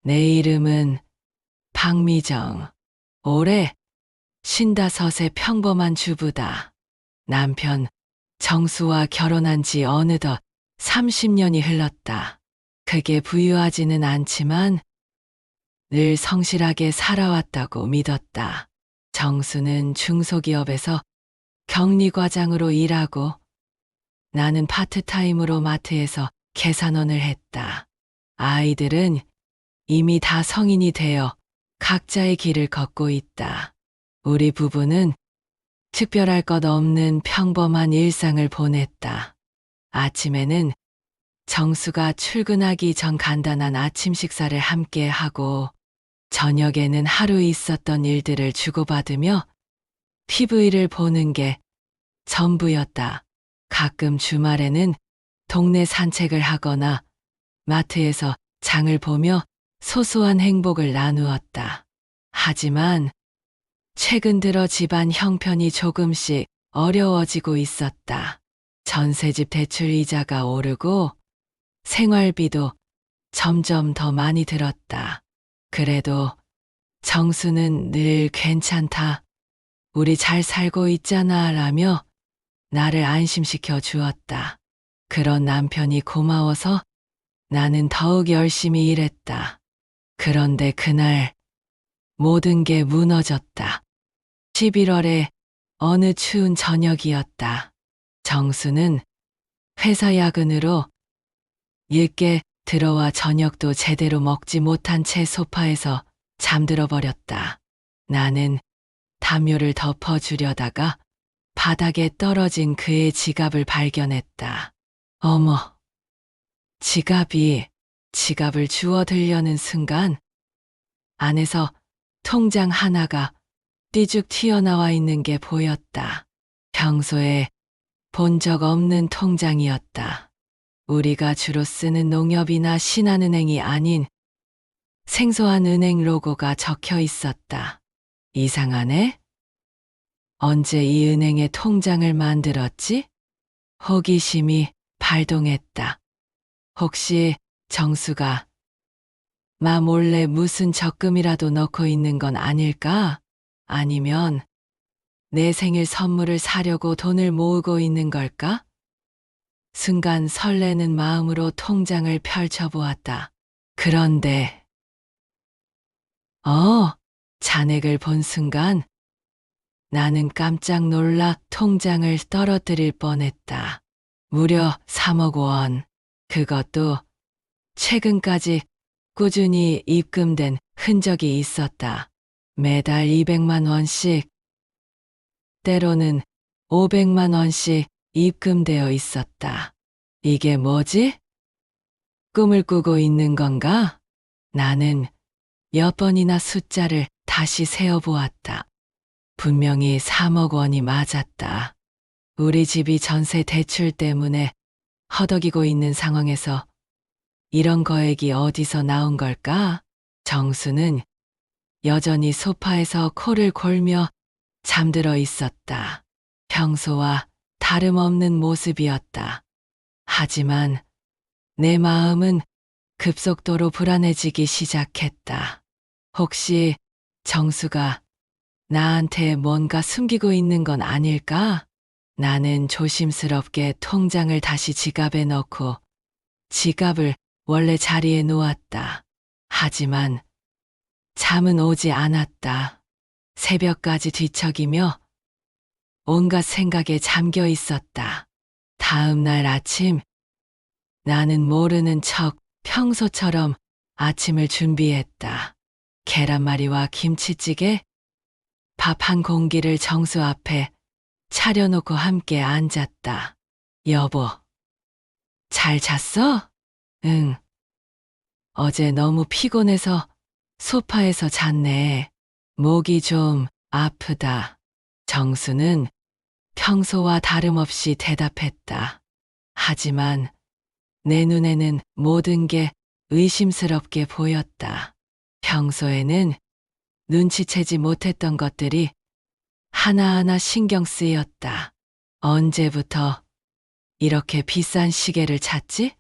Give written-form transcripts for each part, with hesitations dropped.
내 이름은 박미정. 올해 55의 평범한 주부다. 남편 정수와 결혼한 지 어느덧 30년이 흘렀다. 크게 부유하지는 않지만 늘 성실하게 살아왔다고 믿었다. 정수는 중소기업에서 격리과장으로 일하고 나는 파트타임으로 마트에서 계산원을 했다. 아이들은 이미 다 성인이 되어 각자의 길을 걷고 있다. 우리 부부는 특별할 것 없는 평범한 일상을 보냈다. 아침에는 정수가 출근하기 전 간단한 아침 식사를 함께 하고 저녁에는 하루 있었던 일들을 주고받으며 TV를 보는 게 전부였다. 가끔 주말에는 동네 산책을 하거나 마트에서 장을 보며 소소한 행복을 나누었다. 하지만 최근 들어 집안 형편이 조금씩 어려워지고 있었다. 전셋집 대출 이자가 오르고 생활비도 점점 더 많이 들었다. 그래도 정수는 늘 괜찮다. 우리 잘 살고 있잖아 라며 나를 안심시켜 주었다. 그런 남편이 고마워서 나는 더욱 열심히 일했다. 그런데 그날 모든 게 무너졌다. 11월에 어느 추운 저녁이었다. 정수는 회사 야근으로 늦게 들어와 저녁도 제대로 먹지 못한 채 소파에서 잠들어 버렸다. 나는 담요를 덮어주려다가 바닥에 떨어진 그의 지갑을 발견했다. 어머, 지갑을 주워 들려는 순간 안에서 통장 하나가 삐죽 튀어나와 있는 게 보였다. 평소에 본 적 없는 통장이었다. 우리가 주로 쓰는 농협이나 신한은행이 아닌 생소한 은행 로고가 적혀 있었다. 이상하네? 언제 이 은행에 통장을 만들었지? 호기심이 발동했다. 혹시 정수가 마 몰래 무슨 적금이라도 넣고 있는 건 아닐까? 아니면 내 생일 선물을 사려고 돈을 모으고 있는 걸까? 순간 설레는 마음으로 통장을 펼쳐보았다. 그런데 잔액을 본 순간 나는 깜짝 놀라 통장을 떨어뜨릴 뻔했다. 무려 3억 원. 그것도 최근까지 꾸준히 입금된 흔적이 있었다. 매달 200만 원씩, 때로는 500만 원씩 입금되어 있었다. 이게 뭐지? 꿈을 꾸고 있는 건가? 나는 몇 번이나 숫자를 다시 세어보았다. 분명히 3억 원이 맞았다. 우리 집이 전세 대출 때문에 허덕이고 있는 상황에서 이런 거액이 어디서 나온 걸까? 정수는 여전히 소파에서 코를 골며 잠들어 있었다. 평소와 다름없는 모습이었다. 하지만 내 마음은 급속도로 불안해지기 시작했다. 혹시 정수가 나한테 뭔가 숨기고 있는 건 아닐까? 나는 조심스럽게 통장을 다시 지갑에 넣고 지갑을 원래 자리에 놓았다. 하지만 잠은 오지 않았다. 새벽까지 뒤척이며 온갖 생각에 잠겨 있었다. 다음 날 아침, 나는 모르는 척 평소처럼 아침을 준비했다. 계란말이와 김치찌개, 밥 한 공기를 정수 앞에 차려놓고 함께 앉았다. 여보, 잘 잤어? 응. 어제 너무 피곤해서 소파에서 잤네. 목이 좀 아프다. 정수는 평소와 다름없이 대답했다. 하지만 내 눈에는 모든 게 의심스럽게 보였다. 평소에는 눈치채지 못했던 것들이 하나하나 신경 쓰였다. 언제부터 이렇게 비싼 시계를 찼지?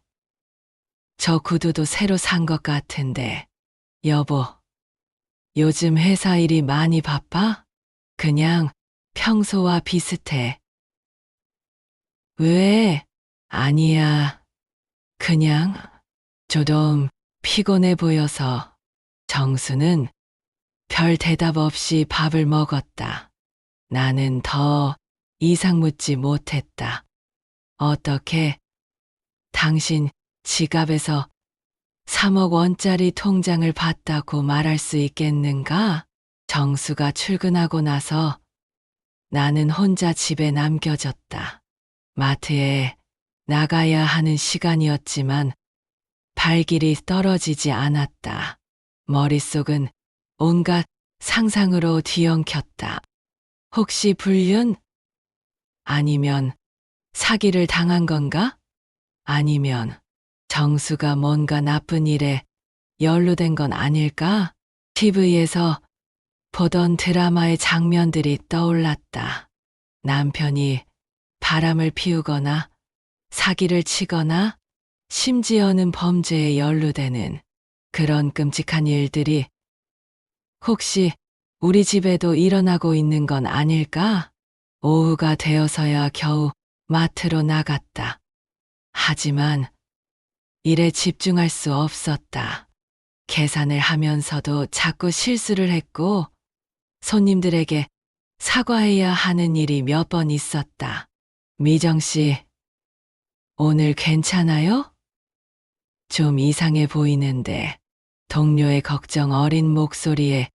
저 구두도 새로 산 것 같은데. 여보, 요즘 회사 일이 많이 바빠? 그냥 평소와 비슷해. 왜? 아니야. 그냥 조금 피곤해 보여서. 정수는 별 대답 없이 밥을 먹었다. 나는 더 이상 묻지 못했다. 어떻게 당신 지갑에서 3억 원짜리 통장을 봤다고 말할 수 있겠는가? 정수가 출근하고 나서 나는 혼자 집에 남겨졌다. 마트에 나가야 하는 시간이었지만 발길이 떨어지지 않았다. 머릿속은 온갖 상상으로 뒤엉켰다. 혹시 불륜? 아니면 사기를 당한 건가? 아니면 정수가 뭔가 나쁜 일에 연루된 건 아닐까? TV에서 보던 드라마의 장면들이 떠올랐다. 남편이 바람을 피우거나 사기를 치거나 심지어는 범죄에 연루되는 그런 끔찍한 일들이 혹시 우리 집에도 일어나고 있는 건 아닐까? 오후가 되어서야 겨우 마트로 나갔다. 하지만 일에 집중할 수 없었다. 계산을 하면서도 자꾸 실수를 했고 손님들에게 사과해야 하는 일이 몇 번 있었다. 미정 씨, 오늘 괜찮아요? 좀 이상해 보이는데 동료의 걱정 어린 목소리에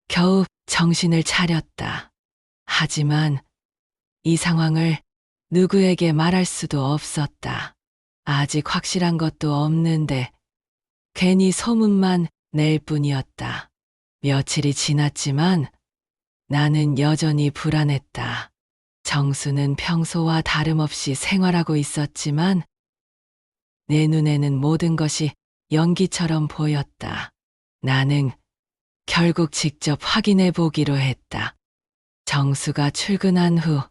겨우 정신을 차렸다. 하지만 이 상황을 누구에게 말할 수도 없었다. 아직 확실한 것도 없는데 괜히 소문만 낼 뿐이었다. 며칠이 지났지만 나는 여전히 불안했다. 정수는 평소와 다름없이 생활하고 있었지만 내 눈에는 모든 것이 연기처럼 보였다. 나는 결국 직접 확인해 보기로 했다. 정수가 출근한 후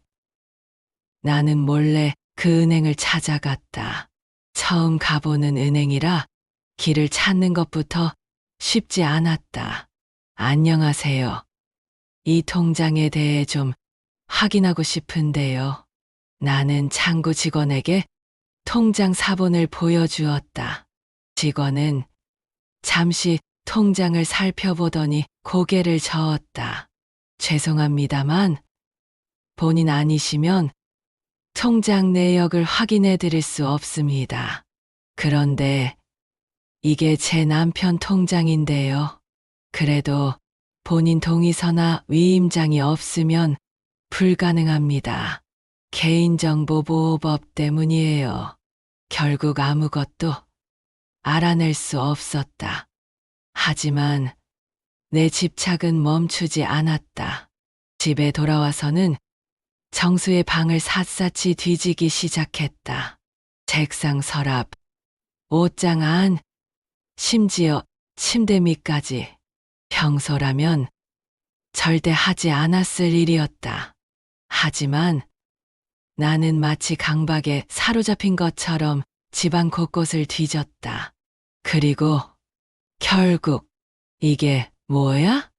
나는 몰래 그 은행을 찾아갔다. 처음 가보는 은행이라 길을 찾는 것부터 쉽지 않았다. 안녕하세요. 이 통장에 대해 좀 확인하고 싶은데요. 나는 창구 직원에게 통장 사본을 보여주었다. 직원은 잠시 통장을 살펴보더니 고개를 저었다. 죄송합니다만 본인 아니시면 통장 내역을 확인해 드릴 수 없습니다. 그런데 이게 제 남편 통장인데요. 그래도 본인 동의서나 위임장이 없으면 불가능합니다. 개인정보보호법 때문이에요. 결국 아무것도 알아낼 수 없었다. 하지만 내 집착은 멈추지 않았다. 집에 돌아와서는 정수의 방을 샅샅이 뒤지기 시작했다. 책상 서랍, 옷장 안, 심지어 침대 밑까지. 평소라면 절대 하지 않았을 일이었다. 하지만 나는 마치 강박에 사로잡힌 것처럼 집안 곳곳을 뒤졌다. 그리고 결국 이게 뭐야?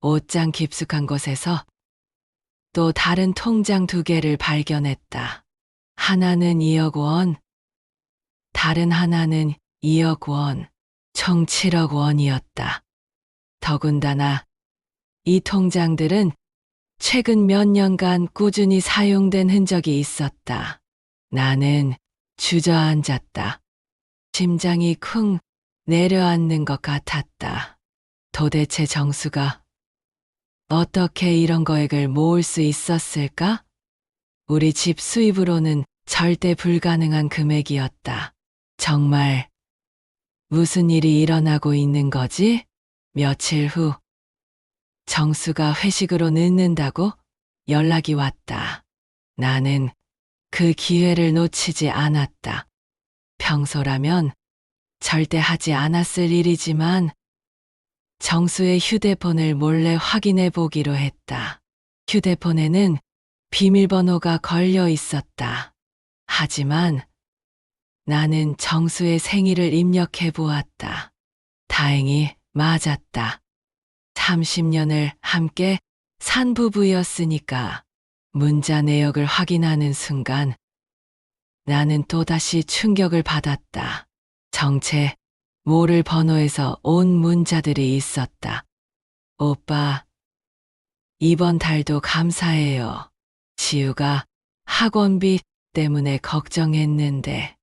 옷장 깊숙한 곳에서 또 다른 통장 2개를 발견했다. 하나는 2억 원, 다른 하나는 2억 원, 총 7억 원이었다. 더군다나 이 통장들은 최근 몇 년간 꾸준히 사용된 흔적이 있었다. 나는 주저앉았다. 심장이 쿵 내려앉는 것 같았다. 도대체 정수가 어떻게 이런 거액을 모을 수 있었을까? 우리 집 수입으로는 절대 불가능한 금액이었다. 정말 무슨 일이 일어나고 있는 거지? 며칠 후 정수가 회식으로 늦는다고 연락이 왔다. 나는 그 기회를 놓치지 않았다. 평소라면 절대 하지 않았을 일이지만 정수의 휴대폰을 몰래 확인해 보기로 했다. 휴대폰에는 비밀번호가 걸려 있었다. 하지만 나는 정수의 생일을 입력해 보았다. 다행히 맞았다. 30년을 함께 산 부부였으니까. 문자 내역을 확인하는 순간 나는 또다시 충격을 받았다. 정체 모를 번호에서 온 문자들이 있었다. 오빠, 이번 달도 감사해요. 지우가 학원비 때문에 걱정했는데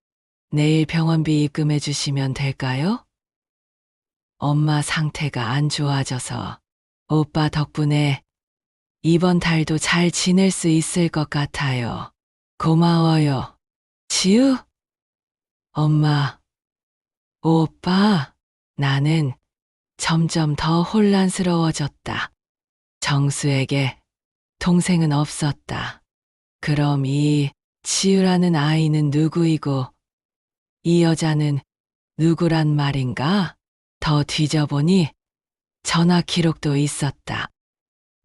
내일 병원비 입금해 주시면 될까요? 엄마 상태가 안 좋아져서 오빠 덕분에 이번 달도 잘 지낼 수 있을 것 같아요. 고마워요. 지우? 엄마, 오빠, 나는 점점 더 혼란스러워졌다. 정수에게 동생은 없었다. 그럼 이 지우라는 아이는 누구이고 이 여자는 누구란 말인가? 더 뒤져보니 전화 기록도 있었다.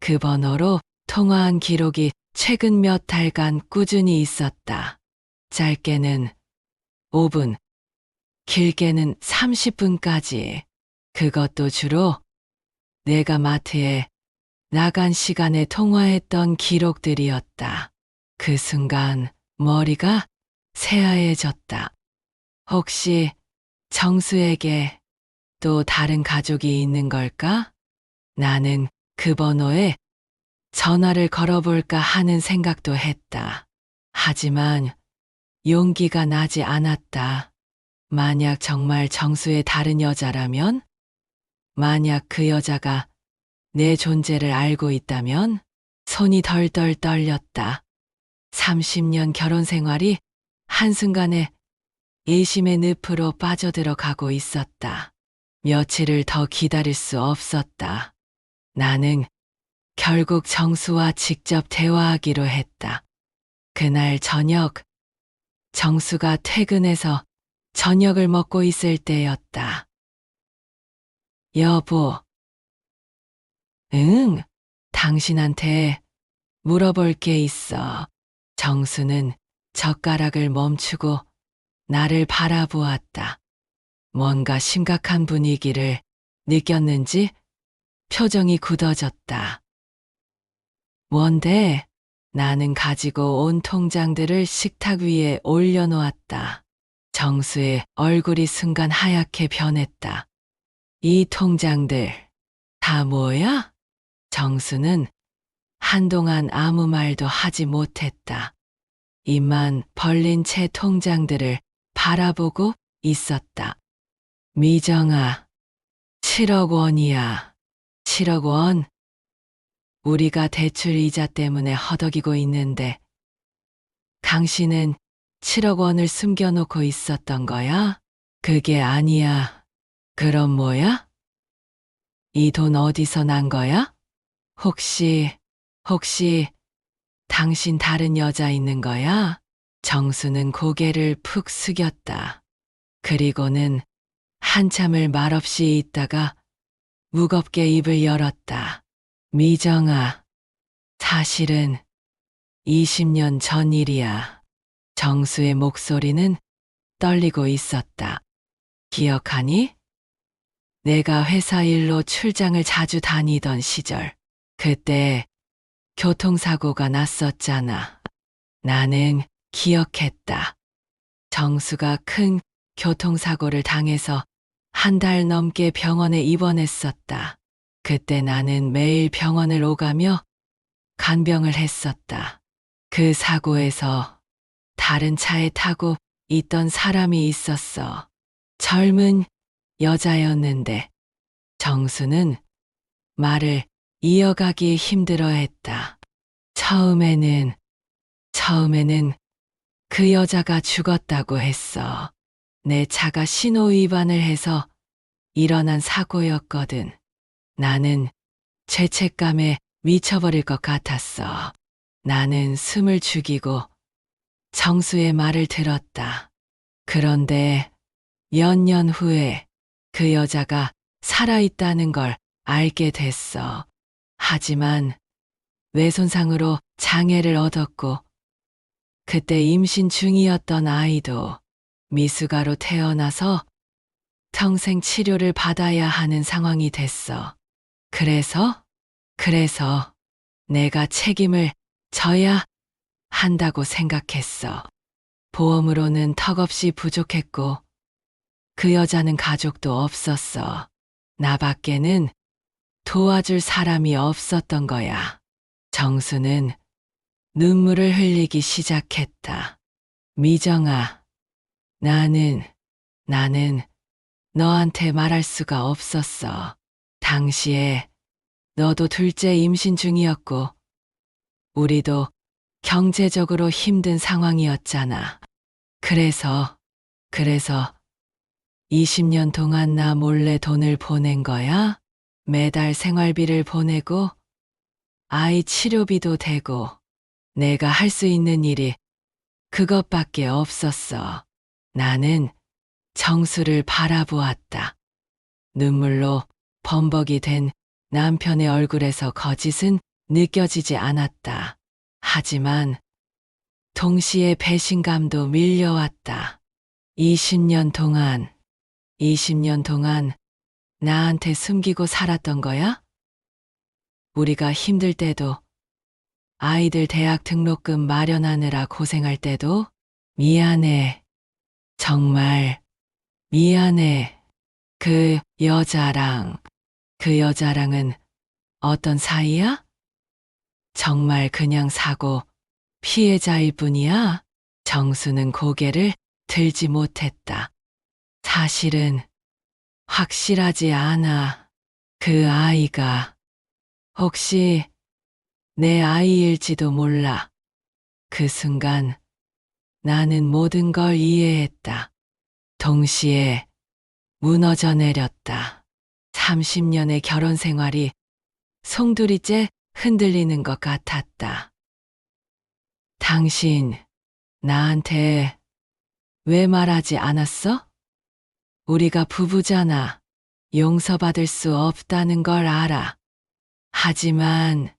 그 번호로 통화한 기록이 최근 몇 달간 꾸준히 있었다. 짧게는 5분, 길게는 30분까지. 그것도 주로 내가 마트에 나간 시간에 통화했던 기록들이었다. 그 순간 머리가 새하얘졌다. 혹시 정수에게 또 다른 가족이 있는 걸까? 나는 그 번호에 전화를 걸어볼까 하는 생각도 했다. 하지만 용기가 나지 않았다. 만약 정말 정수의 다른 여자라면? 만약 그 여자가 내 존재를 알고 있다면? 손이 덜덜 떨렸다. 30년 결혼 생활이 한순간에 예심의 늪으로 빠져들어가고 있었다. 며칠을 더 기다릴 수 없었다. 나는 결국 정수와 직접 대화하기로 했다. 그날 저녁, 정수가 퇴근해서 저녁을 먹고 있을 때였다. 여보. 응, 당신한테 물어볼 게 있어. 정수는 젓가락을 멈추고 나를 바라보았다. 뭔가 심각한 분위기를 느꼈는지 표정이 굳어졌다. 뭔데? 나는 가지고 온 통장들을 식탁 위에 올려놓았다. 정수의 얼굴이 순간 하얗게 변했다. 이 통장들 다 뭐야? 정수는 한동안 아무 말도 하지 못했다. 입만 벌린 채 통장들을 바라보고 있었다. 미정아, 7억 원이야. 7억 원? 우리가 대출 이자 때문에 허덕이고 있는데 당신은 7억 원을 숨겨놓고 있었던 거야? 그게 아니야. 그럼 뭐야? 이 돈 어디서 난 거야? 혹시 당신 다른 여자 있는 거야? 정수는 고개를 푹 숙였다. 그리고는 한참을 말없이 있다가 무겁게 입을 열었다. 미정아, 사실은 20년 전 일이야. 정수의 목소리는 떨리고 있었다. 기억하니? 내가 회사 일로 출장을 자주 다니던 시절. 그때 교통사고가 났었잖아. 나는 기억했다. 정수가 큰 교통사고를 당해서 한 달 넘게 병원에 입원했었다. 그때 나는 매일 병원을 오가며 간병을 했었다. 그 사고에서 다른 차에 타고 있던 사람이 있었어. 젊은 여자였는데 정수는 말을 이어가기 힘들어했다. 처음에는 그 여자가 죽었다고 했어. 내 차가 신호 위반을 해서 일어난 사고였거든. 나는 죄책감에 미쳐버릴 것 같았어. 나는 숨을 죽이고 정수의 말을 들었다. 그런데 몇 년 후에 그 여자가 살아있다는 걸 알게 됐어. 하지만 뇌손상으로 장애를 얻었고 그때 임신 중이었던 아이도 미숙아로 태어나서 평생 치료를 받아야 하는 상황이 됐어. 그래서 내가 책임을 져야 한다고 생각했어. 보험으로는 턱없이 부족했고 그 여자는 가족도 없었어. 나밖에는 도와줄 사람이 없었던 거야. 정수는 눈물을 흘리기 시작했다. 미정아, 나는 너한테 말할 수가 없었어. 당시에 너도 둘째 임신 중이었고 우리도 경제적으로 힘든 상황이었잖아. 그래서 20년 동안 나 몰래 돈을 보낸 거야? 매달 생활비를 보내고 아이 치료비도 되고 내가 할 수 있는 일이 그것밖에 없었어. 나는 정수를 바라보았다. 눈물로 범벅이 된 남편의 얼굴에서 거짓은 느껴지지 않았다. 하지만 동시에 배신감도 밀려왔다. 20년 동안 나한테 숨기고 살았던 거야? 우리가 힘들 때도 아이들 대학 등록금 마련하느라 고생할 때도 미안해. 정말 미안해. 그 여자랑은 어떤 사이야? 정말 그냥 사고 피해자일 뿐이야? 정수는 고개를 들지 못했다. 사실은 확실하지 않아. 그 아이가 혹시 내 아이일지도 몰라. 그 순간 나는 모든 걸 이해했다. 동시에 무너져 내렸다. 30년의 결혼 생활이 송두리째 흔들리는 것 같았다. 당신 나한테 왜 말하지 않았어? 우리가 부부잖아. 용서받을 수 없다는 걸 알아. 하지만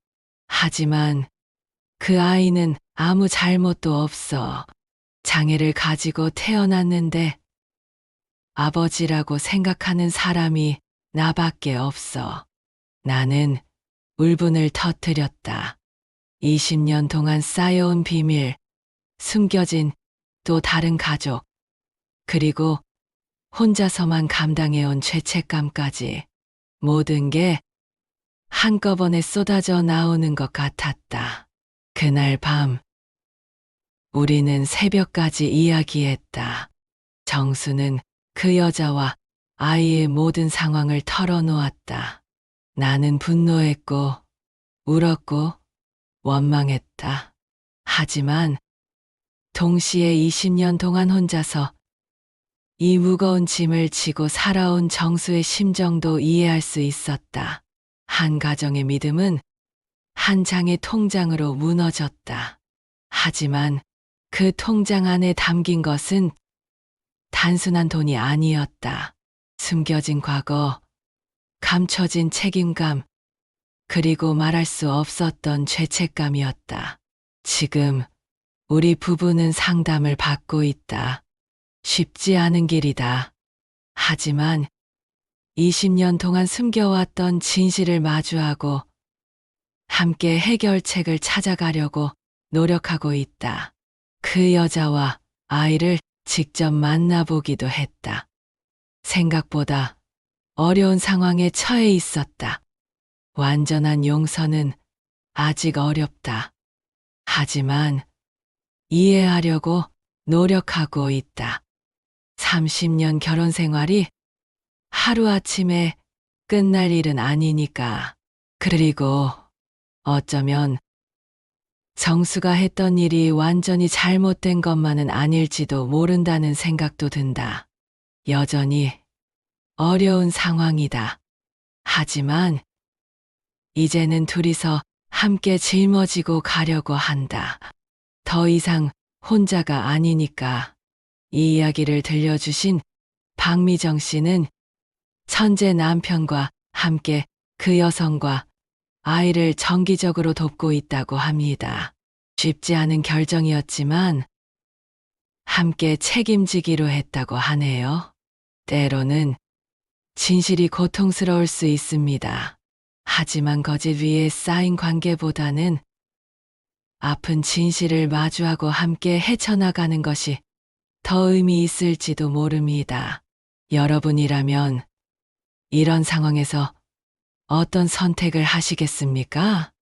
그 아이는 아무 잘못도 없어. 장애를 가지고 태어났는데 아버지라고 생각하는 사람이 나밖에 없어. 나는 울분을 터뜨렸다. 20년 동안 쌓여온 비밀, 숨겨진 또 다른 가족, 그리고 혼자서만 감당해온 죄책감까지 모든 게 한꺼번에 쏟아져 나오는 것 같았다. 그날 밤 우리는 새벽까지 이야기했다. 정수는 그 여자와 아이의 모든 상황을 털어놓았다. 나는 분노했고 울었고 원망했다. 하지만 동시에 20년 동안 혼자서 이 무거운 짐을 지고 살아온 정수의 심정도 이해할 수 있었다. 한 가정의 믿음은 한 장의 통장으로 무너졌다. 하지만 그 통장 안에 담긴 것은 단순한 돈이 아니었다. 숨겨진 과거, 감춰진 책임감, 그리고 말할 수 없었던 죄책감이었다. 지금 우리 부부는 상담을 받고 있다. 쉽지 않은 길이다. 하지만 20년 동안 숨겨왔던 진실을 마주하고 함께 해결책을 찾아가려고 노력하고 있다. 그 여자와 아이를 직접 만나보기도 했다. 생각보다 어려운 상황에 처해 있었다. 완전한 용서는 아직 어렵다. 하지만 이해하려고 노력하고 있다. 30년 결혼 생활이 하루아침에 끝날 일은 아니니까. 그리고 어쩌면 정수가 했던 일이 완전히 잘못된 것만은 아닐지도 모른다는 생각도 든다. 여전히 어려운 상황이다. 하지만 이제는 둘이서 함께 짊어지고 가려고 한다. 더 이상 혼자가 아니니까. 이 이야기를 들려주신 박미정 씨는 천재 남편과 함께 그 여성과 아이를 정기적으로 돕고 있다고 합니다. 쉽지 않은 결정이었지만 함께 책임지기로 했다고 하네요. 때로는 진실이 고통스러울 수 있습니다. 하지만 거짓 위에 쌓인 관계보다는 아픈 진실을 마주하고 함께 헤쳐나가는 것이 더 의미 있을지도 모릅니다. 여러분이라면 이런 상황에서 어떤 선택을 하시겠습니까?